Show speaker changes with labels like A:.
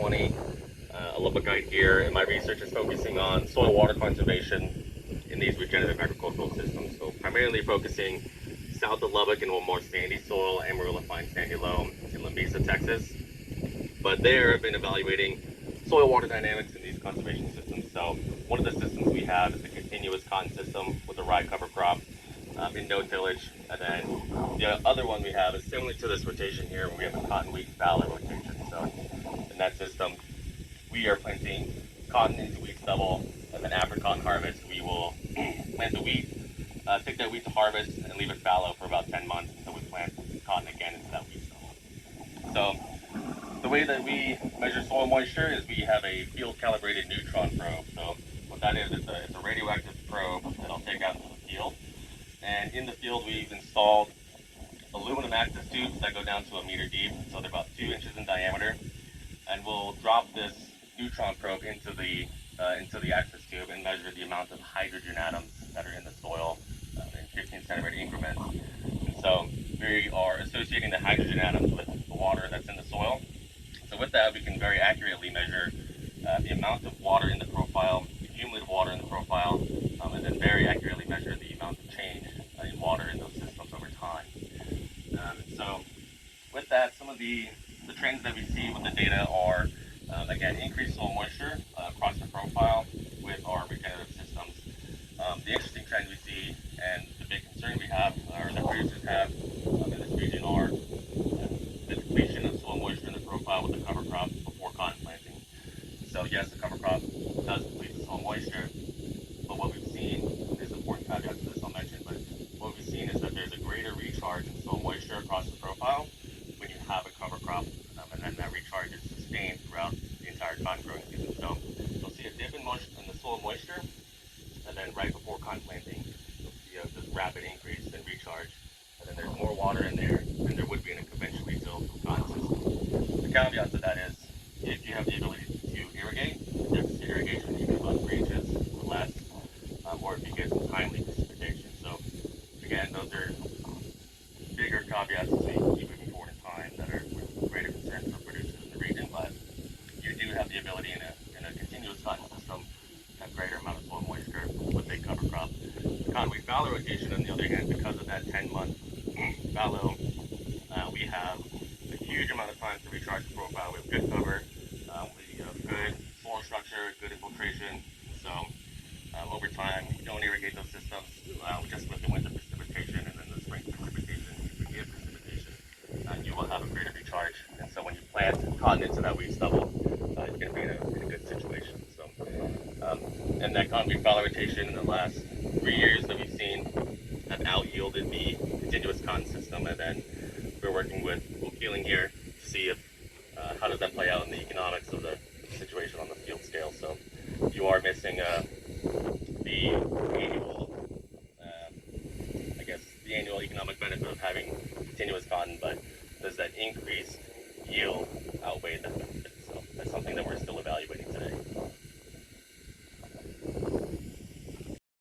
A: 2020, a Lubbock guide here, and my research is focusing on soil water conservation in these regenerative agricultural systems. So primarily focusing south of Lubbock in a more sandy soil, Amarillo fine sandy loam in La Mesa, Texas. But there I've been evaluating soil water dynamics in these conservation systems. So one of the systems we have is a continuous cotton system with a rye cover crop in no tillage. And then the other one we have is similar to this rotation here, where we have a cotton, wheat, and fallow rotation. So in that system, we are planting cotton into wheat stubble, and then after cotton harvest, we will plant the wheat, take that wheat to harvest, and leave it fallow for about 10 months until we plant cotton again into that wheat stubble. So the way that we measure soil moisture is we have a field calibrated neutron probe. So what that is, it's a radioactive probe that I'll take out into the field. And in the field, we've installed aluminum access tubes that go down to 1 meter deep. So they're about 2 inches in diameter. And we'll drop this neutron probe into the access tube and measure the amount of hydrogen atoms that are in the soil in 15 centimeter increments. And so we are associating the hydrogen atoms with the water that's in the soil. So with that, we can very accurately measure the amount of water in the profile, the cumulative water in the profile, and then very accurately measure the amount of change in water in those systems over time. So with that, some of the trends that we see with the data are, again, increased soil moisture across the profile with our regenerative systems. The interesting trend we see and the big concern we have, or that producers have in this region, are the depletion of soil moisture in the profile with the cover crop before cotton planting. So yes, the cover crop does deplete the soil moisture, but what we've seen, there's important caveats to this I'll mention, but what we've seen is that there's a greater recharge in soil moisture across the profile when you have a cover crop, and then that recharge is sustained throughout the entire cotton growing season. So you'll see a dip in the soil moisture, and then right before cotton planting, you'll see this rapid increase in recharge, and then there's more water in there than there would be in a conventionally tilled cotton system. The caveat to that is, if you have the ability to irrigate, deficit irrigation, even about 3 inches or less, or if you get some timely precipitation. So again, those are bigger caveats as we keep moving forward in time that are greater concerns for producers in the region, but you do have the ability in a continuous cotton system to have greater amount of soil moisture with a cover crop. The cotton wheat fallow rotation, on the other hand, because of that 10-month fallow, we have a huge amount of time to recharge the profile. We have good cover, we have good soil structure, good infiltration. So over time, we don't irrigate those systems, just with the winter precipitation and then the spring precipitation. If we give precipitation, you will have a greater recharge. And so when you plant cotton into that wheat stubble, you're going to be in a good situation. So, and that cotton wheat fallow rotation in the last 3 years that we've seen have out-yielded the continuous cotton system. And then we're working with peeling here to see if how does that play out in the economics of the situation on the field scale. So you are missing the annual, the annual economic benefit of having continuous cotton, but does that increased yield outweigh the benefit? So that's something that we're still evaluating today.